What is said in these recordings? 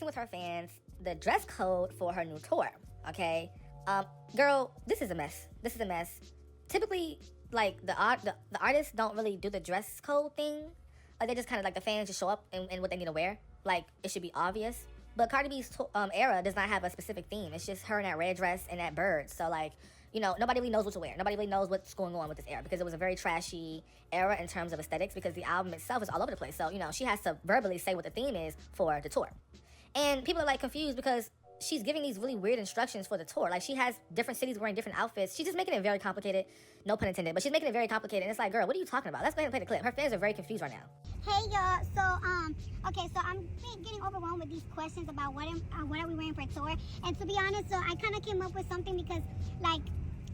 with her fans the dress code for her new tour. Okay, girl, this is a mess. This is a mess. Typically, like the artists don't really do the dress code thing. They just kind of like the fans just show up in what they need to wear. Like it should be obvious. But Cardi B's era does not have a specific theme. It's just her in that red dress and that bird. So like, you know, nobody really knows what to wear. Nobody really knows what's going on with this era because it was a very trashy era in terms of aesthetics because the album itself is all over the place. So, you know, she has to verbally say what the theme is for the tour. And people are like confused because she's giving these really weird instructions for the tour. Like she has different cities wearing different outfits. She's just making it very complicated. No pun intended, but she's making it very complicated. And it's like, girl, what are you talking about? Let's go ahead and play the clip. Her fans are very confused right now. Hey y'all, so okay, so I'm getting overwhelmed with these questions about what are we wearing for tour. And to be honest, so I kind of came up with something because like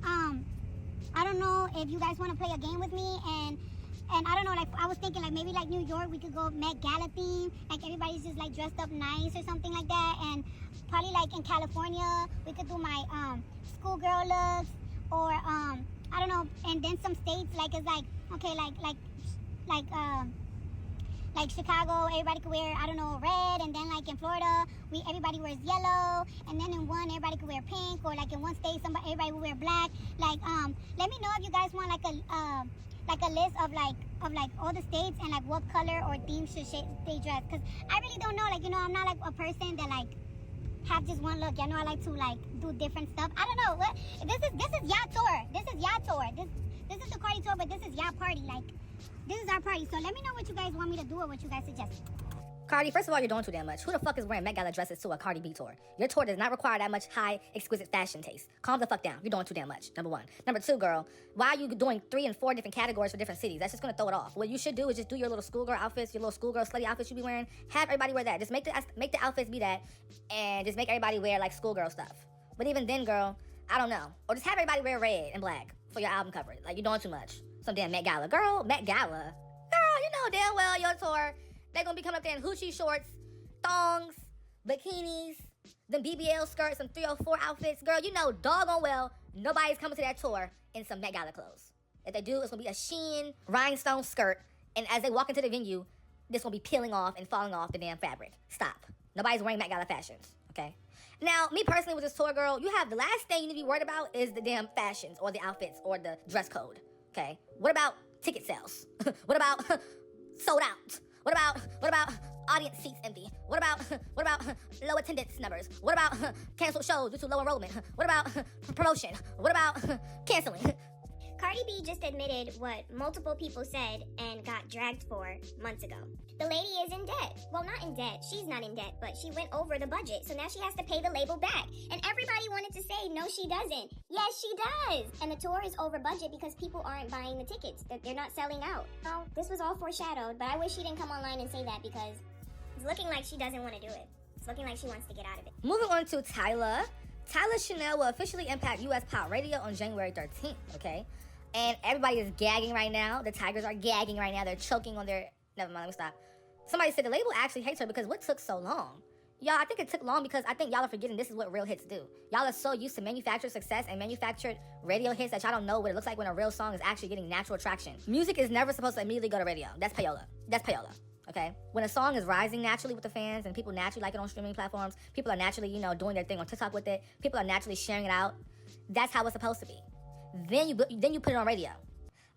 I don't know if you guys want to play a game with me and I don't know, like I was thinking like maybe like New York we could go Met Gala theme, like everybody's just like dressed up nice or something like that. And probably like in California we could do my schoolgirl looks or I don't know. And then some states like it's like okay like Chicago, everybody could wear, I don't know, red, and then like in Florida, everybody wears yellow, and then in one, everybody could wear pink, or like in one state, everybody would wear black. Like, let me know if you guys want like a list of like all the states and like what color or theme should they dress, because I really don't know, like, you know, I'm not like a person that like have just one look. I know I like to like do different stuff. I don't know, what, this is y'all tour, this is y'all tour, this is the Cardi tour, but this is y'all party, like, this is our party, so let me know what you guys want me to do or what you guys suggest. Cardi, first of all, you're doing too damn much. Who the fuck is wearing Met Gala dresses to a Cardi B tour? Your tour does not require that much high, exquisite fashion taste. Calm the fuck down. You're doing too damn much, number one. Number two, girl, why are you doing 3 and 4 different categories for different cities? That's just gonna throw it off. What you should do is just do your little schoolgirl outfits, your little schoolgirl slutty outfits you be wearing. Have everybody wear that. Just make the outfits be that, and just make everybody wear like schoolgirl stuff. But even then, girl, I don't know. Or just have everybody wear red and black for your album cover. Like, you're doing too much. Some damn Met Gala. Girl, Met Gala. Girl, you know damn well your tour, they're gonna be coming up there in hoochie shorts, thongs, bikinis, them BBL skirts, some 304 outfits. Girl, you know doggone well nobody's coming to that tour in some Met Gala clothes. If they do, it's gonna be a sheen rhinestone skirt, and as they walk into the venue, this gonna be peeling off and falling off the damn fabric. Stop. Nobody's wearing Met Gala fashions, okay? Now, me personally with this tour, girl, you have the last thing you need to be worried about is the damn fashions or the outfits or the dress code, okay? What about ticket sales? What about sold out? What about audience seats empty? What about low attendance numbers? What about canceled shows due to low enrollment? What about promotion? What about canceling? Cardi B just admitted what multiple people said and got dragged for months ago. The lady is in debt. Well, not in debt. She's not in debt, but she went over the budget. So now she has to pay the label back. And everybody wanted to say, no, she doesn't. Yes, she does. And the tour is over budget because people aren't buying the tickets. They're not selling out. Well, this was all foreshadowed, but I wish she didn't come online and say that because it's looking like she doesn't want to do it. It's looking like she wants to get out of it. Moving on to Tyler. Tyler Chanel will officially impact U.S. pop radio on January 13th, okay? And everybody is gagging right now. The Tigers are gagging right now. They're choking on their... Never mind, let me stop. Somebody said the label actually hates her because what took so long? Y'all, I think it took long because I think y'all are forgetting this is what real hits do. Y'all are so used to manufactured success and manufactured radio hits that y'all don't know what it looks like when a real song is actually getting natural traction. Music is never supposed to immediately go to radio. That's payola. That's payola. Okay? When a song is rising naturally with the fans and people naturally like it on streaming platforms, people are naturally, you know, doing their thing on TikTok with it, people are naturally sharing it out, that's how it's supposed to be. Then you put it on radio.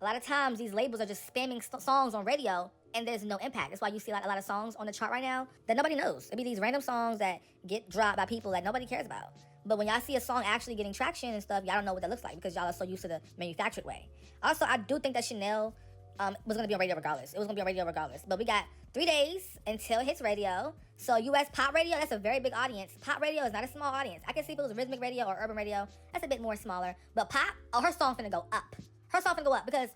A lot of times these labels are just spamming songs on radio and there's no impact. That's why you see a lot of songs on the chart right now that nobody knows. It'd be these random songs that get dropped by people that nobody cares about. But when y'all see a song actually getting traction and stuff, y'all don't know what that looks like because y'all are so used to the manufactured way. Also, I do think that Chanel was going to be on radio regardless. It was going to be on radio regardless. But we got 3 days until it hits radio. So U.S. pop radio, that's a very big audience. Pop radio is not a small audience. I can see if it was rhythmic radio or urban radio. That's a bit more smaller. But pop, oh, her song finna go up. Her song finna go up because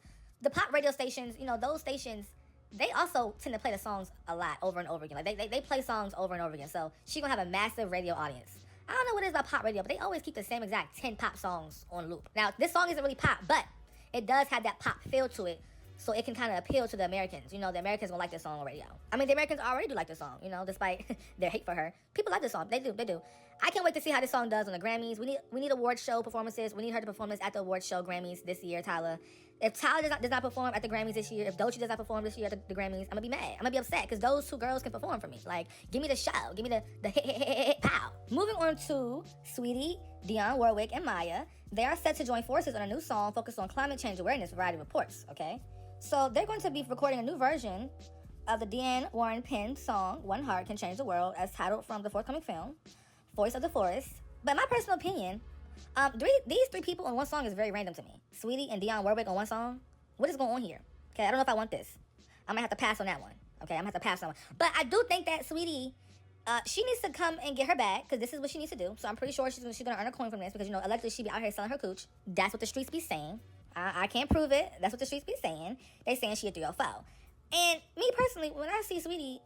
the pop radio stations, you know, those stations, they also tend to play the songs a lot over and over again. Like they play songs over and over again. So she gonna have a massive radio audience. I don't know what it is about pop radio, but they always keep the same exact 10 pop songs on loop. Now, this song isn't really pop, but it does have that pop feel to it. So it can kind of appeal to the Americans. You know, the Americans gonna like this song on radio. I mean, the Americans already do like this song, you know, despite their hate for her. People like this song. They do. I can't wait to see how this song does on the Grammys. We need award show performances. We need her to perform this at the award show Grammys this year, Tyler. If Tyler does not perform at the Grammys this year, if Doechii does not perform this year at the Grammys, I'm gonna be mad. I'm gonna be upset because those two girls can perform for me. Like, give me the show, give me the hit, pow. Moving on to Saweetie, Dionne Warwick, and Maya. They are set to join forces on a new song focused on climate change awareness, Variety reports. Okay, so they're going to be recording a new version of the Deanne Warren penned song "One Heart Can Change the World," as titled from the forthcoming film Voice of the Forest. But in my personal opinion, these three people on one song is very random to me. Saweetie and Dionne Warwick on one song. What is going on here? Okay, I don't know if I want this. I might have to pass on that one. Okay, I'm gonna have to pass on one. But I do think that Saweetie, she needs to come and get her bag because this is what she needs to do. So I'm pretty sure she's gonna earn a coin from this because allegedly she be out here selling her cooch. That's what the streets be saying. I can't prove it. That's what the streets be saying. They saying she a 304. And me personally, when I see Saweetie,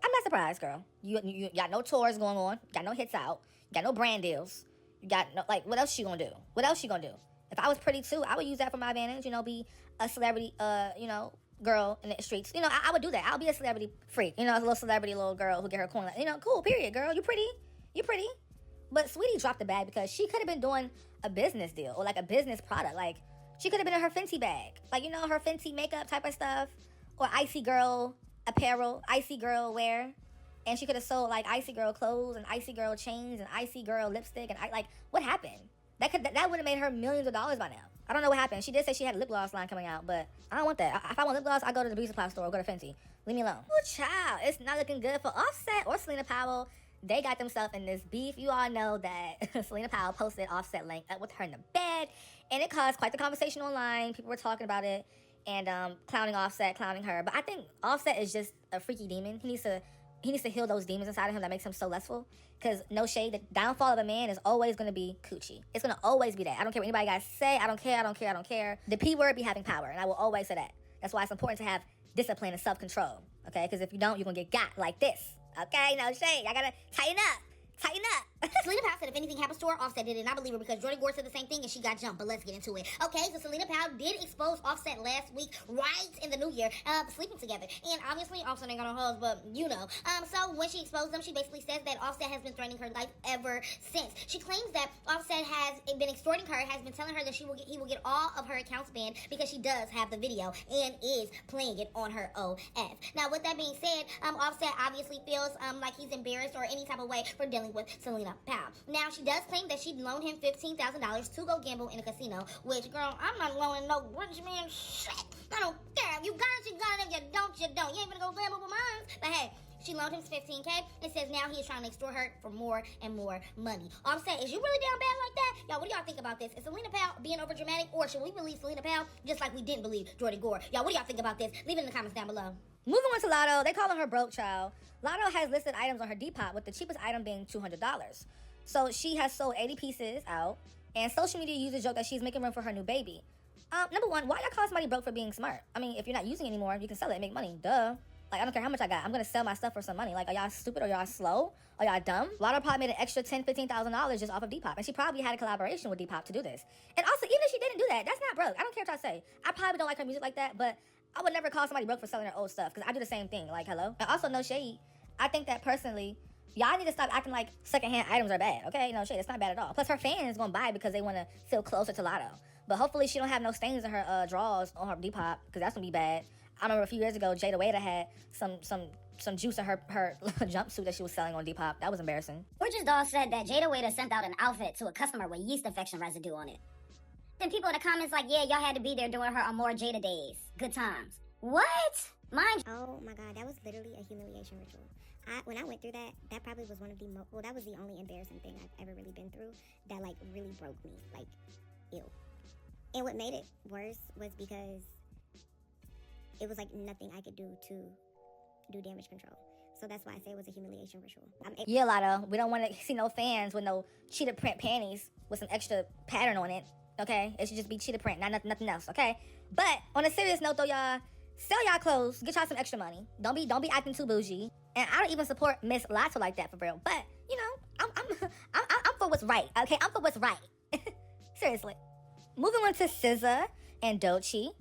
I'm not surprised, girl. You got no tours going on. You got no hits out. You got no brand deals. You got no, what else she gonna do? What else she gonna do? If I was pretty too, I would use that for my advantage, be a celebrity, girl in the streets. I would do that. I'll be a celebrity freak, a little celebrity little girl who get her coin. Cool, period, girl. You pretty. But Saweetie dropped the bag because she could have been doing a business deal or a business product. She could have been in her Fenty bag. Her Fenty makeup type of stuff or Icy Girl apparel, Icy Girl wear. And she could have sold Icy Girl clothes and Icy Girl chains and Icy Girl lipstick and what happened? That would have made her millions of dollars by now. I don't know what happened. She did say she had a lip gloss line coming out, but I don't want that. If I want lip gloss, I go to the beauty supply store or go to Fenty. Leave me alone. Oh, child, it's not looking good for Offset or Selena Powell. They got themselves in this beef. You all know that Selena Powell posted Offset link up with her in the bed, and it caused quite the conversation online. People were talking about it and clowning Offset, clowning her. But I think Offset is just a freaky demon. He needs to heal those demons inside of him that makes him so lustful. Because no shade, the downfall of a man is always going to be coochie. It's going to always be that. I don't care what anybody got to say. I don't care. The P word be having power, and I will always say that. That's why it's important to have discipline and self-control, okay? Because if you don't, you're going to get got like this, okay? No shade. I got to tighten up. Selena Powell said if anything happens to her, Offset did it. And I believe her because Jordan Gore said the same thing and she got jumped. But let's get into it. Okay, so Selena Powell did expose Offset last week, right in the new year, sleeping together. And obviously, Offset ain't got no hoes, but So when she exposed them, she basically says that Offset has been threatening her life ever since. She claims that Offset has been extorting her, has been telling her that he will get all of her accounts banned because she does have the video and is playing it on her OF. Now, with that being said, Offset obviously feels like he's embarrassed or any type of way for dealing with Selena Powell. Now, she does claim that she loaned him $15,000 to go gamble in a casino, which, girl, I'm not loaning no rich man shit. I don't care. If you got it, you got it. If you don't, you don't. You ain't gonna go gamble with mine. But hey, she loaned him $15K and says now he is trying to extort her for more and more money. Offset, is you really down bad like that? Y'all, what do y'all think about this? Is Selena Powell being over dramatic, or should we believe Selena Powell just like we didn't believe Jordan Gore? Y'all, what do y'all think about this? Leave it in the comments down below. Moving on to Latto, they calling her broke, child. Latto has listed items on her Depop with the cheapest item being $200. So she has sold 80 pieces out, and social media users joke that she's making room for her new baby. Number one, why y'all call somebody broke for being smart? I mean, if you're not using it anymore, you can sell it and make money. Duh. I don't care how much I got. I'm going to sell my stuff for some money. Are y'all stupid or y'all slow? Are y'all dumb? Latto probably made an extra $10,000, $15,000 just off of Depop. And she probably had a collaboration with Depop to do this. And also, even if she didn't do that, that's not broke. I don't care what y'all say. I probably don't like her music like that, but I would never call somebody broke for selling their old stuff because I do the same thing. Hello? And also, no shade. I think that personally, y'all need to stop acting like secondhand items are bad, okay? No shade. It's not bad at all. Plus, her fans going to buy it because they want to feel closer to Latto. But hopefully, she don't have no stains in her drawers on her Depop because that's going to be bad. I remember a few years ago, Jada Waiter had some juice in her jumpsuit that she was selling on Depop. That was embarrassing. Gorgeous Doll said that Jada Waiter sent out an outfit to a customer with yeast infection residue on it. Then people in the comments yeah, y'all had to be there during her Amore Jada days. Good times. What? Mind you. Oh my god, that was literally a humiliation ritual. When I went through that probably was one of the that was the only embarrassing thing I've ever really been through that really broke me. Ew. And what made it worse was because it was nothing I could do to do damage control. So that's why I say it was a humiliation ritual. Yeah, Latto, we don't want to see no fans with no cheetah print panties with some extra pattern on it, okay? It should just be cheetah print, not nothing else, okay? But on a serious note, though, y'all, sell y'all clothes, get y'all some extra money. Don't be acting too bougie. And I don't even support Miss Latto like that for real. But I'm for what's right, okay? I'm for what's right. Seriously. Moving on to SZA and Doechii,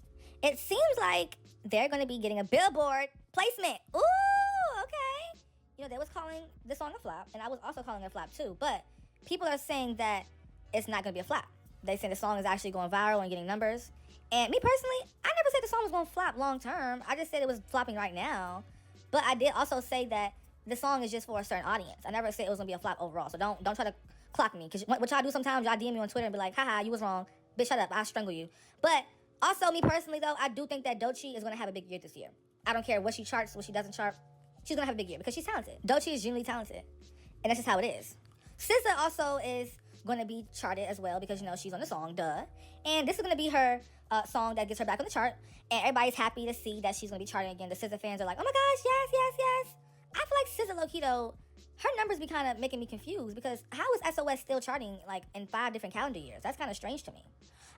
it seems like they're going to be getting a Billboard placement. Ooh, okay. They was calling this song a flop, and I was also calling it a flop too. But people are saying that it's not going to be a flop. They say the song is actually going viral and getting numbers. And me personally, I never said the song was going to flop long term. I just said it was flopping right now. But I did also say that the song is just for a certain audience. I never said it was going to be a flop overall. So don't try to clock me. Because what y'all do sometimes, y'all DM me on Twitter and be like, haha, you was wrong. Bitch, shut up. I'll strangle you. But also, me personally, though, I do think that Doechii is going to have a big year this year. I don't care what she charts, what she doesn't chart. She's going to have a big year because she's talented. Doechii is genuinely talented. And that's just how it is. SZA also is going to be charted as well because, she's on the song, duh. And this is going to be her song that gets her back on the chart. And everybody's happy to see that she's going to be charting again. The SZA fans are like, oh my gosh, yes, yes, yes. I feel like SZA low-key, though, her numbers be kind of making me confused because how is SOS still charting, like, in 5 different calendar years? That's kind of strange to me.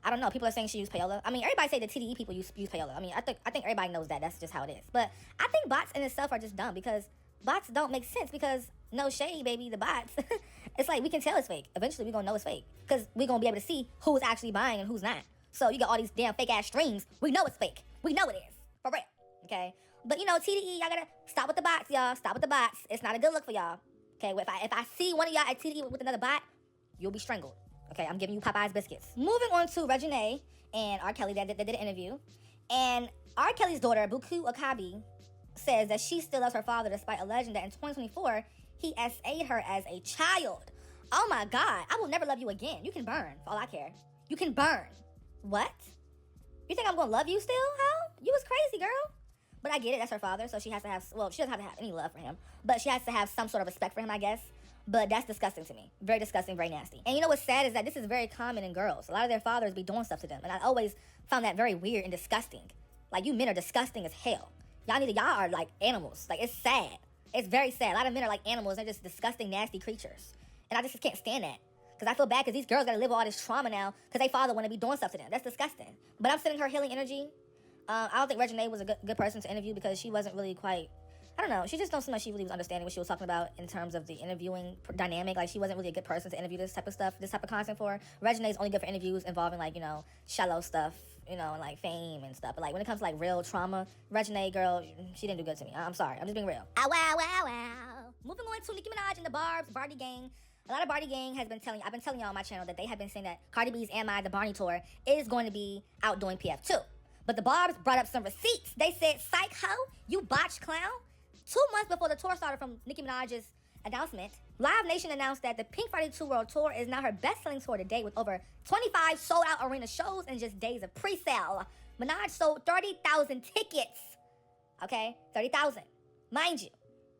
I don't know. People are saying she used payola. I mean, everybody say the TDE people use payola. I mean, I think everybody knows that. That's just how it is. But I think bots in itself are just dumb because bots don't make sense because no shade, baby, the bots. It's like we can tell it's fake. Eventually, we're going to know it's fake because we're going to be able to see who's actually buying and who's not. So you got all these damn fake-ass streams. We know it's fake. We know it is. For real. Okay? But, TDE, y'all got to stop with the bots, y'all. Stop with the bots. It's not a good look for y'all. Okay? If I see one of y'all at TDE with another bot, you'll be strangled. Okay, I'm giving you Popeye's biscuits. Moving on to Reginae and R. Kelly that did an interview. And R. Kelly's daughter, Buku Akabi, says that she still loves her father despite alleging that in 2024, he SA'd her as a child. Oh my God, I will never love you again. You can burn, for all I care. You can burn. What? You think I'm gonna love you still, huh? You was crazy, girl. But I get it, that's her father, so she has to have, well, she doesn't have to have any love for him, but she has to have some sort of respect for him, I guess. But that's disgusting to me. Very disgusting, very nasty. And you know what's sad is that this is very common in girls. A lot of their fathers be doing stuff to them. And I always found that very weird and disgusting. Like, you men are disgusting as hell. Y'all are like animals. Like, it's sad. It's very sad. A lot of men are like animals. They're just disgusting, nasty creatures. And I just can't stand that. Because I feel bad because these girls got to live with all this trauma now because they father want to be doing stuff to them. That's disgusting. But I'm sending her healing energy. I don't think Reginae was a good person to interview because she wasn't really quite... I don't know. She just don't seem like she really was understanding what she was talking about in terms of the interviewing dynamic. Like, she wasn't really a good person to interview this type of stuff, this type of content for. Reginae's only good for interviews involving, like, shallow stuff, and, like, fame and stuff. But, like, when it comes to, like, real trauma, Reginae, girl, she didn't do good to me. I'm sorry. I'm just being real. Ow, wow, wow, wow. Moving on to Nicki Minaj and the Barb's Bardi Gang. A lot of Bardi Gang has been I've been telling y'all on my channel that they have been saying that Cardi B's Am I, the Barney tour, is going to be outdoing PF2. But the Barbs brought up some receipts. They said, psych ho, you botched clown. 2 months before the tour started from Nicki Minaj's announcement, Live Nation announced that the Pink Friday 2 World Tour is now her best-selling tour to date with over 25 sold-out arena shows in just days of pre-sale. Minaj sold 30,000 tickets. Okay? 30,000. Mind you,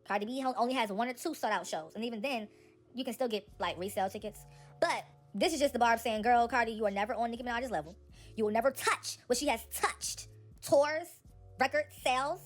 Cardi B only has 1 or 2 sold-out shows. And even then, you can still get, like, resale tickets. But this is just the Barb saying, girl, Cardi, you are never on Nicki Minaj's level. You will never touch what she has touched. Tours, record sales,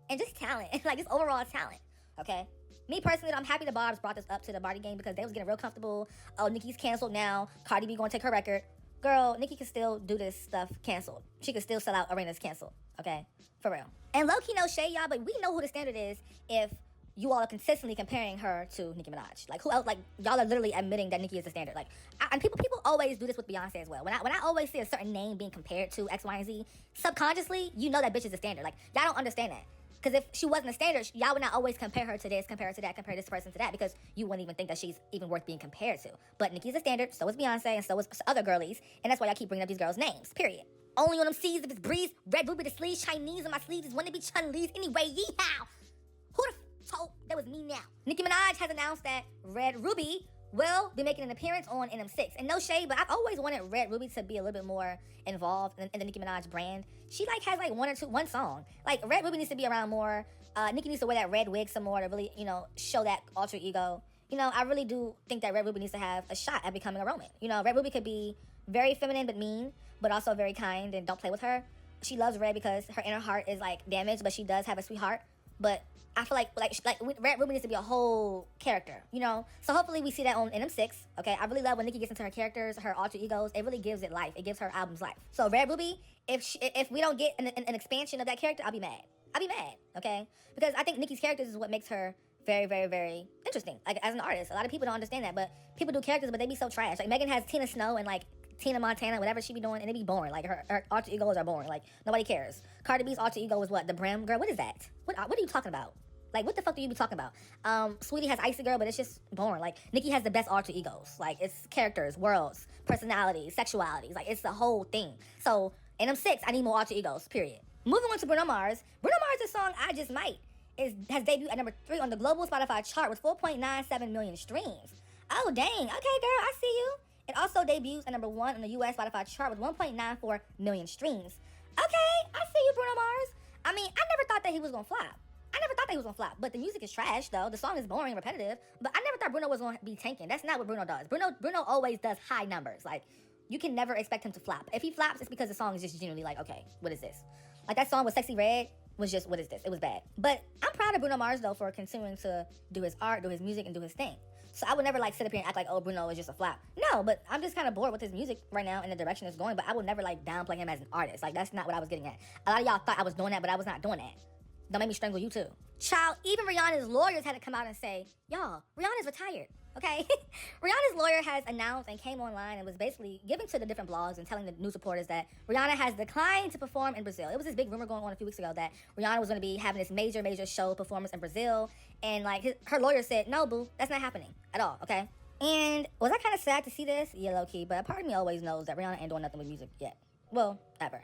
and just talent, like just overall talent, okay? Me personally, I'm happy the Barbs brought this up to the Bardi Gang because they was getting real comfortable. Oh, Nicki's canceled now. Cardi B gonna take her record. Girl, Nicki can still do this stuff canceled. She can still sell out arenas canceled, okay? For real. And low-key no shade, y'all, but we know who the standard is if you all are consistently comparing her to Nicki Minaj. Like, who else? Like, y'all are literally admitting that Nicki is the standard. Like, and people always do this with Beyonce as well. When I always see a certain name being compared to X, Y, and Z, subconsciously, you know that bitch is the standard. Like, y'all don't understand that. Because if she wasn't a standard, y'all would not always compare her to this, compare her to that, compare this person to that, because you wouldn't even think that she's even worth being compared to. But Nicki's a standard, so is Beyonce, and so is other girlies, and that's why y'all keep bringing up these girls' names, period. Only on them C's if it's breeze, red ruby the sleeves, Chinese on my sleeves is wanna be Chun-Li's anyway, yeehaw! Who the told that was me now? Nicki Minaj has announced that Red Ruby will be making an appearance on NM6. And no shade, but I've always wanted Red Ruby to be a little bit more involved in the Nicki Minaj brand. She has one song. Like, Red Ruby needs to be around more. Nicki needs to wear that red wig some more to really, show that alter ego. I really do think that Red Ruby needs to have a shot at becoming a Roman. Red Ruby could be very feminine but mean, but also very kind, and don't play with her. She loves Red because her inner heart is damaged, but she does have a sweet heart. But I feel like Red Ruby needs to be a whole character, So hopefully we see that on NM6, okay? I really love when Nicki gets into her characters, her alter egos. It really gives it life. It gives her albums life. So Red Ruby, if we don't get an expansion of that character, I'll be mad. I'll be mad, okay? Because I think Nicki's characters is what makes her very, very, very interesting, as an artist. A lot of people don't understand that, but people do characters, but they be so trash. Like, Megan has Tina Snow and, Tina Montana, whatever she be doing, and it be boring. Her alter egos are boring. Nobody cares. Cardi B's alter ego is what? The Brim? Girl, what is that? What are you talking about? Like, what the fuck do you be talking about? Saweetie has Icy Girl, but it's just boring. Like, Nicki has the best alter egos. Like, it's characters, worlds, personalities, sexualities. Like, it's the whole thing. So, and I'm 6, I need more alter egos, period. Moving on to Bruno Mars. Bruno Mars' song, I Just Might, has debuted at number 3 on the global Spotify chart with 4.97 million streams. Oh, dang. Okay, girl, I see you. It also debuts at number 1 on the US Spotify chart with 1.94 million streams. Okay, I see you, Bruno Mars. I mean, I never thought that he was gonna flop. But the music is trash, though. The song is boring and repetitive. But I never thought Bruno was gonna be tanking. That's not what Bruno does. Bruno always does high numbers. Like, you can never expect him to flop. If he flops, it's because the song is just genuinely like, okay, what is this? Like, that song with Sexy Red was just, what is this? It was bad. But I'm proud of Bruno Mars, though, for continuing to do his art, do his music, and do his thing. So I would never, like, sit up here and act like, oh, Bruno is just a flop. No, but I'm just kind of bored with his music right now and the direction it's going. But I would never, like, downplay him as an artist. Like, that's not what I was getting at. A lot of y'all thought I was doing that, but I was not doing that. Don't make me strangle you, too. Child, even Rihanna's lawyers had to come out and say, y'all, Rihanna's retired, okay? Rihanna's lawyer has announced and came online and was basically giving to the different blogs and telling the news reporters that Rihanna has declined to perform in Brazil. It was this big rumor going on a few weeks ago that Rihanna was going to be having this major show performance in Brazil. And, like, her lawyer said, no, boo, that's not happening at all, okay? And was I kind of sad to see this? Yeah, low-key. But a part of me always knows that Rihanna ain't doing nothing with music yet. Well, ever.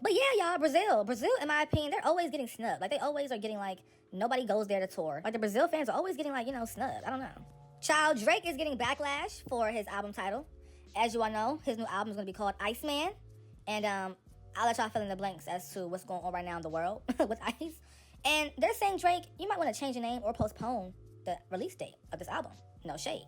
But yeah, y'all, Brazil, in my opinion, they're always getting snubbed. Like, they always are getting, like, nobody goes there to tour. Like, the Brazil fans are always getting, like, snubbed. I don't know. Child, Drake is getting backlash for his album title. As you all know, his new album is going to be called Iceman. And I'll let y'all fill in the blanks as to what's going on right now in the world with Ice. And they're saying, Drake, you might want to change your name or postpone the release date of this album. No shade.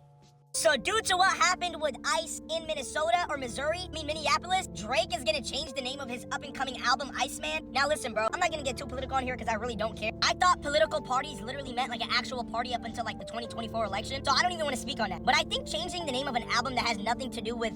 So due to what happened with Ice in Minnesota or Minneapolis, Drake is gonna change the name of his up-and-coming album, Iceman. Now listen, bro, I'm not gonna get too political on here because I really don't care. I thought political parties literally meant like an actual party up until like the 2024 election, so I don't even want to speak on that. But I think changing the name of an album that has nothing to do with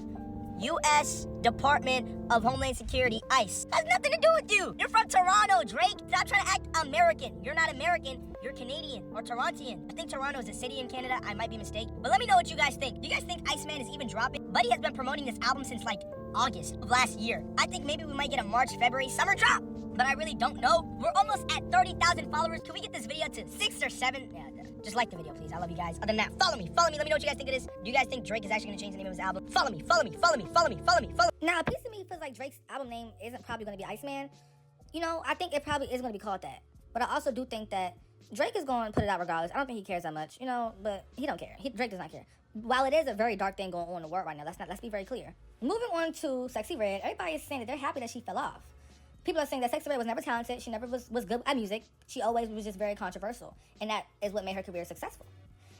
U.S. Department of Homeland Security, ICE, has nothing to do with you. You're from Toronto, Drake. Stop trying to act American. You're not American. You're Canadian or Torontian. I think Toronto is a city in Canada. I might be mistaken. But let me know what you guys think. Do you guys think Iceman is even dropping? Buddy has been promoting this album since like August of last year. I think maybe we might get a March, February summer drop. But I really don't know. We're almost at 30,000 followers. Can we get this video to 6 or 7? Yeah, just like the video, please. I love you guys. Other than that, follow me. Let me know what you guys think of this. Do you guys think Drake is actually gonna change the name of his album? Follow me. Now, a piece of me feels like Drake's album name isn't probably going to be Iceman. I think it probably is going to be called that. But I also do think that Drake is going to put it out regardless. I don't think he cares that much, but he don't care. Drake does not care. While it is a very dark thing going on in the world right now, let's be very clear. Moving on to Sexy Red, everybody is saying that they're happy that she fell off. People are saying that Sexy Red was never talented. She never was good at music. She always was just very controversial. And that is what made her career successful.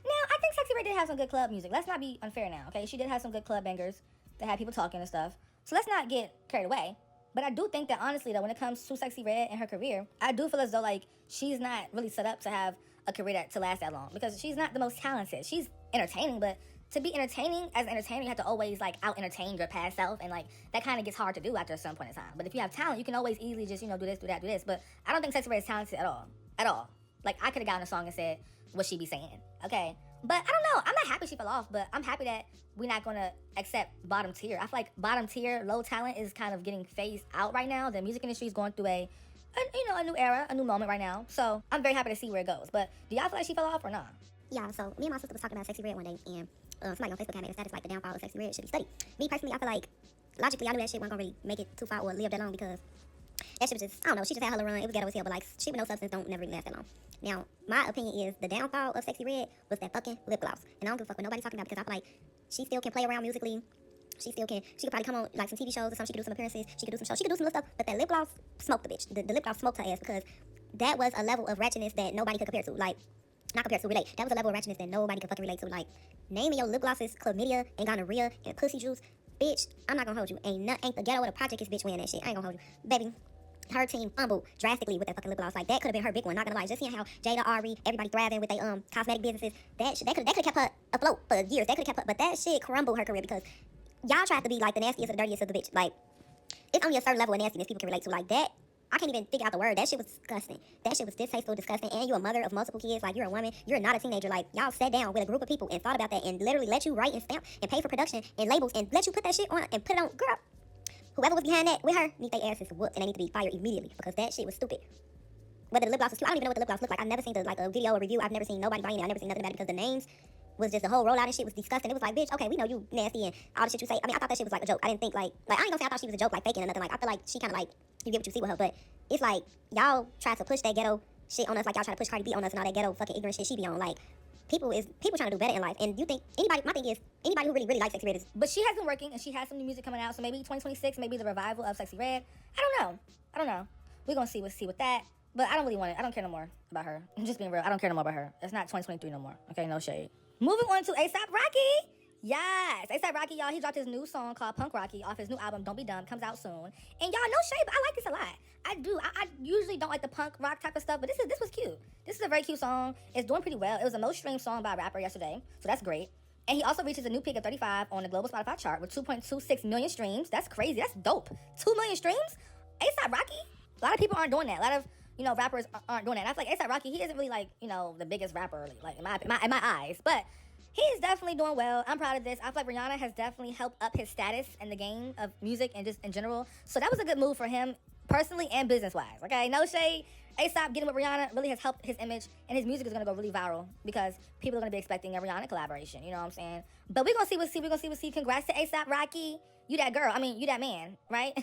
Now, I think Sexy Red did have some good club music. Let's not be unfair now, okay? She did have some good club bangers that had people talking and stuff. So let's not get carried away. But I do think that, honestly, though, when it comes to Sexy Red and her career, I do feel as though, like, she's not really set up to have a career to last that long. Because she's not the most talented. She's entertaining, but to be entertaining, as an entertainer, you have to always, like, out-entertain your past self. And, like, that kind of gets hard to do after a certain point in time. But if you have talent, you can always easily just, do this, do that, do this. But I don't think Sexy Red is talented at all. At all. Like, I could have gotten a song and said what she be saying. Okay? But I don't know. I'm not happy she fell off, but I'm happy that we're not going to accept bottom tier. I feel like bottom tier, low talent is kind of getting phased out right now. The music industry is going through a new era, a new moment right now. So I'm very happy to see where it goes. But do y'all feel like she fell off or not? Yeah, so me and my sister was talking about Sexy Red one day, and somebody on Facebook had made a status like the downfall of Sexy Red should be studied. Me personally, I feel like logically I knew that shit wasn't gonna really make it too far or live that long because that shit was just, I don't know, she just had her run. It was ghetto as hell, but like shit with no substance don't never really last that long. Now, my opinion is the downfall of Sexy Red was that fucking lip gloss. And I don't give a fuck what nobody's talking about because I feel like she still can play around musically. She could probably come on like some TV shows or something. She could do some appearances. She could do some shows. She could do some little stuff. But that lip gloss smoked the bitch. The lip gloss smoked her ass because that was a level of ratchetness that nobody could compare to. Like, not compare to, relate. That was a level of ratchetness that nobody could fucking relate to. Like, naming your lip glosses chlamydia and gonorrhea and pussy juice. Bitch, I'm not gonna hold you. Ain't the ghetto or the project is bitch wearing that shit. I ain't gonna hold you. Baby, her team fumbled drastically with that fucking lip gloss. Like, that could have been her big one, not gonna lie. Just seeing how Jada, Ari, everybody thriving with their cosmetic businesses, that could have kept her afloat for years. That could have kept her, but that shit crumbled her career because y'all tried to be like the nastiest or the dirtiest of the bitch. Like, it's only a certain level of nastiness people can relate to. Like, that, I can't even figure out the word. That shit was disgusting. That shit was distasteful, disgusting. And you're a mother of multiple kids. Like, you're a woman. You're not a teenager. Like, y'all sat down with a group of people and thought about that and literally let you write and stamp and pay for production and labels and let you put that shit on and put it on. Girl, whoever was behind that with her need their asses whooped and they need to be fired immediately because that shit was stupid. whether the lip gloss was cute. I don't even know what the lip gloss looked like. I've never seen a video or review. I've never seen nobody buying it. I've never seen nothing about it because the names was just the whole rollout and shit was disgusting. It was like, bitch, okay, we know you nasty and all the shit you say. I mean, I thought that shit was like a joke. I didn't think like I ain't gonna say I thought she was a joke, like faking or nothing. Like I feel like she kind of like you get what you see with her, but it's like y'all try to push that ghetto shit on us, like y'all try to push Cardi B on us and all that ghetto fucking ignorant shit she be on. Like people trying to do better in life, and you think anybody? My thing is anybody who really likes Sexy Red is. But she has been working and she has some new music coming out, so maybe 2026, maybe the revival of Sexy Red. I don't know. We're gonna see with that. But I don't really want it. I don't care no more about her. I'm just being real. I don't care no more about her. It's not 2023 no more. Okay, no shade. Moving on to A$AP Rocky. Yes, A$AP Rocky, y'all. He dropped his new song called Punk Rocky off his new album, Don't Be Dumb. Comes out soon. And y'all, no shade, but I like this a lot. I do. I usually don't like the punk rock type of stuff, but this was cute. This is a very cute song. It's doing pretty well. It was the most streamed song by a rapper yesterday, so that's great. And he also reaches a new peak of 35 on the global Spotify chart with 2.26 million streams. That's crazy. That's dope. 2 million streams? A$AP Rocky? A lot of people aren't doing that. A lot of rappers aren't doing that. And I feel like A$AP Rocky, he isn't really like, the biggest rapper, like in my eyes. But he's definitely doing well. I'm proud of this. I feel like Rihanna has definitely helped up his status in the game of music and just in general. So that was a good move for him, personally and business-wise. Okay, no shade. A$AP getting with Rihanna really has helped his image, and his music is gonna go really viral because people are gonna be expecting a Rihanna collaboration. You know what I'm saying? But we're gonna see. We're gonna see. Congrats to A$AP Rocky. You that girl. I mean, you that man, right?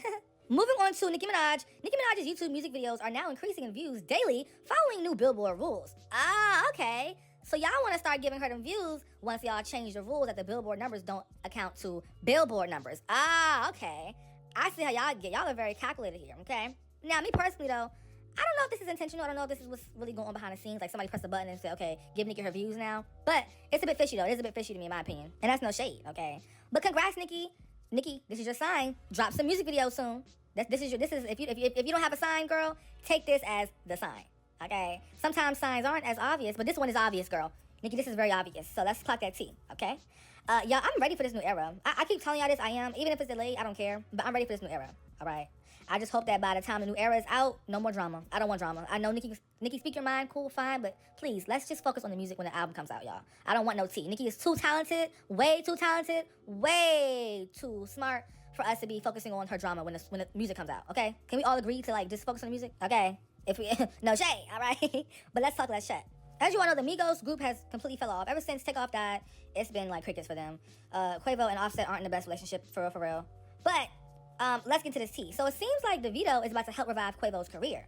Moving on to Nicki Minaj. Nicki Minaj's YouTube music videos are now increasing in views daily following new Billboard rules. Ah, okay. So y'all want to start giving her them views once y'all change the rules that the Billboard numbers don't account to Billboard numbers. Ah, okay. I see how y'all get. Y'all are very calculated here, okay? Now, me personally, though, I don't know if this is intentional. I don't know if this is what's really going on behind the scenes. Like somebody press a button and say, okay, give Nicki her views now. But it's a bit fishy, though. It is a bit fishy to me, in my opinion. And that's no shade, okay? But congrats, Nicki. Nicki, this is your sign. Drop some music videos soon. This is if you don't have a sign, girl, take this as the sign. Okay? Sometimes signs aren't as obvious, but this one is obvious, girl. Nicki, this is very obvious. So let's clock that T, okay? Y'all, I'm ready for this new era. I keep telling y'all this, I am. Even if it's delayed, I don't care. But I'm ready for this new era, all right? I just hope that by the time the new era is out, no more drama. I don't want drama. I know Nicki, speak your mind, cool, fine, but please, let's just focus on the music when the album comes out, y'all. I don't want no tea. Nicki is too talented, way too smart for us to be focusing on her drama when the music comes out, okay? Can we all agree to, just focus on the music? Okay? If we, no shade, all right? But let's talk that shit. As you all know, the Migos group has completely fell off. Ever since Takeoff died, it's been like crickets for them. Quavo and Offset aren't in the best relationship, for real. But let's get to this tea. So it seems like Davido is about to help revive Quavo's career.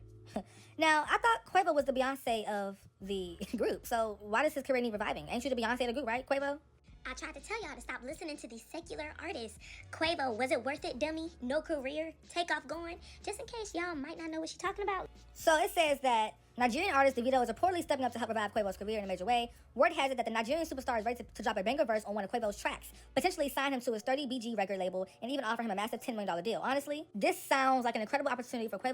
Now, I thought Quavo was the Beyonce of the group. So why does his career need reviving? Ain't you the Beyonce of the group, right, Quavo? I tried to tell y'all to stop listening to these secular artists. Quavo, was it worth it, dummy? No career? Takeoff going? Just in case y'all might not know what she's talking about. So it says that Nigerian artist Davido is reportedly stepping up to help revive Quavo's career in a major way. Word has it that the Nigerian superstar is ready to drop a banger verse on one of Quavo's tracks, potentially sign him to his 30 BG record label, and even offer him a massive $10 million deal. Honestly, this sounds like an incredible opportunity for Quavo